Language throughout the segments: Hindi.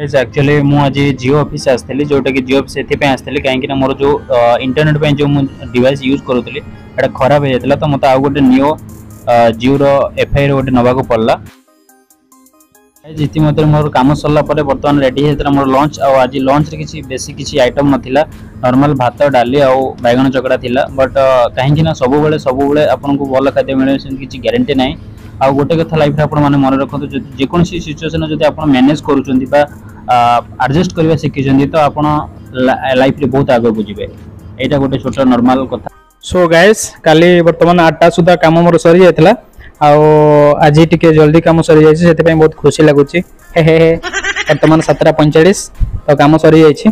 एक्चुअली मुझे जियो ऑफिस आसती जोटा कि जियो से आसती कहीं मोर जो इंटरनेट पे जो डिवाइस यूज करूली खराब हो जाता तो मत आउ गोटे नियो जियो एफआई गोटे नवा पड़ला इतिमध्य मोर कम सरला बर्तमान रेडी होता मोर लंच आज लंच रे किसी बेसी किसी आइटम नथिला नॉर्मल भात डाली आ बैगन चकड़ा थिला बट कहीं सब बेले आपन को भल खाद्य मिले किसी गारंटी ना आ गोटे कथा लाइफ आप मन रखु जेको सिचुएशन जब आप मैनेज करुँच एडजस्ट करवा शिखी तो आप लाइफ रे बहुत आगे को जीवे यहाँ गोटे छोट नॉर्मल कथा। सो गाइस काली बर्तमान 8टा सुधा काम मोर सरी जाइतिला आज टिके जल्दी कम सरी जाइए से बहुत खुशी लगुच बर्तमान 7:45 तो कम सरी जाइए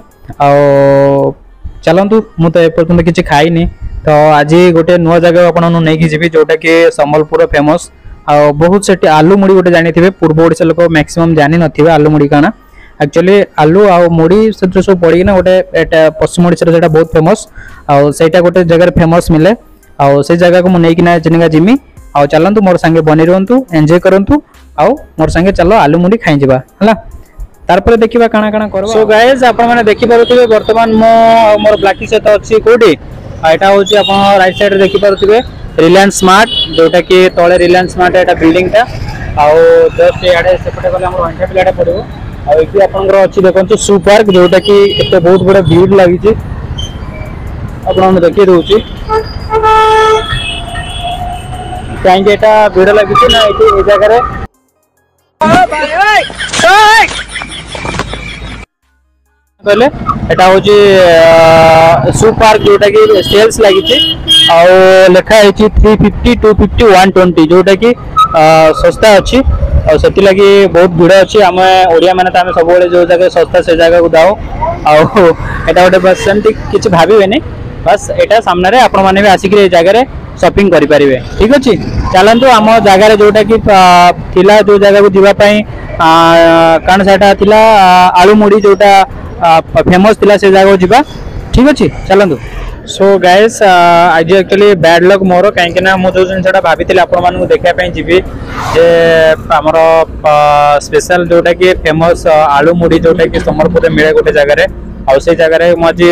चलतु मुझे एपर्तंत किसी खाईनी तो आज गोटे नुआ जगह आपकी जी जोटा कि संबलपुर फेमस बहुत से आलू मुड़ी गोटे जानी पूर्व ओडिशा लोक मैक्सिमम जानी नथिबे आलू मुड़ी काना एक्चुअली आलू आ मुड़ी से सब पड़ी ना गोटे पश्चिम ओडिशा रे बहुत फेमस आईटा गोटे जगह फेमस मिले से जगह को मुझे चिनिका जिमी आ चलतु मोर संगे बनी रुहतु एंजॉय करंतु आ मोर संगे चलो आलू मुड़ी खाई जावा हला तारपर देखिबा काना काना करबा। सो गाइस आपण माने देखि पारुथिबे वर्तमान मो मोर ब्लैकी सेट अछि कोडी एटा होची आपण राइट साइड रे देखि पारुथिबे रिलायंस स्मार्ट जोटा कि तळे रिलायंस स्मार्ट एटा बिल्डिंग ता आ जस्ट याडे सेपटे गले हमर वंटा पिलाडा पड़िबो आ एकी आपनकर अछि देखंतु सू पार्क जोटा कि एते बहुत बड़ा भीड़ लागि छि आपण हम देखि रहउछि कहीं एटा भीड़ लागि छि ना ए जगह रे कहले एटा होची सू पार्क जोटा कि सेल्स लागि छि आ लेखा है 350 250 120 जोटा कि सस्ता अच्छी और से लगी बहुत भीड़ अच्छी आम ओडिया माने आम सब जो जगह सस्ता से जगह को दाओ आटा गोटे बस सेमती किसी भावे बस एटा सामने आपण मैंने भी आसिक जगह शॉपिंग करें ठीक अच्छे चलतु आम जगार जोटा कि थिला जो जगह को जीवाई कारण से आलू मुड़ी जोटा फेमस थिला से जगह जीवा ठीक अच्छे चलतु। सो गाइस आज एक्चुअली बैड लक मोर कहीं मुझे जो जिनसा भाई आपको देखापी जी जे आमर स्पेशल जोटा कि फेमस आलू मुड़ी जोटा कि संबलपुर में मिले गोटे जगह से जगह मुझे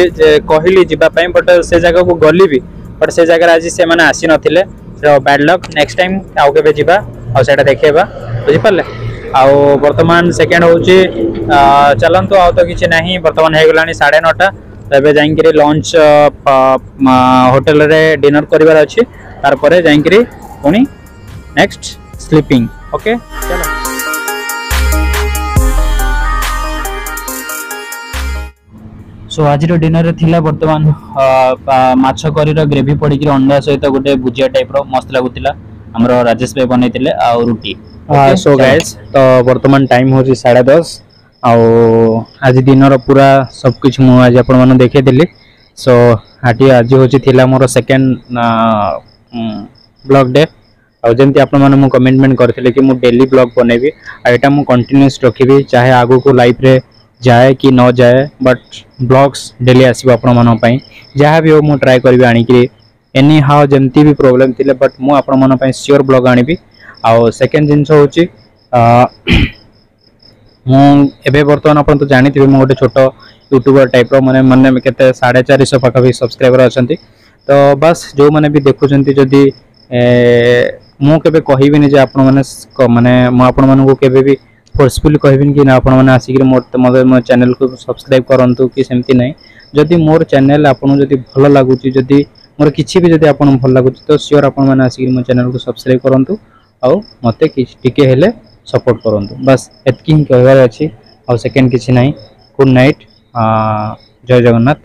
कहली जीवाई बट से जगह को गली भी बट से जगह आज से मैंने आसी नथिले बैड लक नेक्स्ट टाइम आउ के जीवा आटा देखा बुझिपारे आउ बर्तमान सेकेंड हूँ चलतु आउ तो किसी ना बर्तमान हो गला 9:30 तबे जाइंकरी लंच होटल रे डिनर करिवार अछि तार परे जाइंकरी पुनी नेक्स्ट स्लीपिंग ओके चलो। सो आज रो डिनर रे थिला वर्तमान माछ करी रो ग्रेवी पड़ी कि अंडा सहित गोटे भुजिया टाइप रो मस्त लागुतिला हमरो राजेश भाई बनैतिले आ रोटी। सो गाइस तो वर्तमान टाइम हो 10:30 आज दिन पूरा सबकिछ मु आज आपण माने देखे दिली। सो हाटी आज होची थिला मोर सेकंड ब्लॉग डे आ जेंती आपण माने मु कमिटमेंट करथिले कि मु डेली ब्लॉग बनेबी आ एटा मु कंटीन्यूअस रखिबी चाहे आगो को लाइफ रे जाए कि न जाए बट ब्लॉग्स डेली आसीबो आपण मानो पई जहां भी हो मु ट्राई करबी आनी कि एनी हाउ जेंती भी प्रॉब्लम थिले बट मु आपण मानो पई श्योर ब्लॉग आनीबी। आ सेकंड जिंस होची मुझे बर्तमान आप तो जानी थे गोटे छोट यूट्यूबर टाइप मैंने मैंने केते 450 पाखापी सब्सक्राइबर अच्छा तो बस जो मैंने भी देखुं जदि मुझे कहबी आपण मैंने मुझे भी फोर्सफुली कहबी कि आपण मैंने आसिक मो चैनल को सब्सक्राइब करूँ कि सेमती ना जदि मोर चैनल आपको जदि भल लगुच जदि मोर किसी भी जदि आपको भल लगुच तो श्योर आपण मैंने आसिक मो चैनल को सब्सक्राइब करूँ आउ मत टिके हेले सपोर्ट करूँ बस एतकी ही कहबार अच्छी आ सेकेंड किसी ना गुड नाइट जय जगन्नाथ।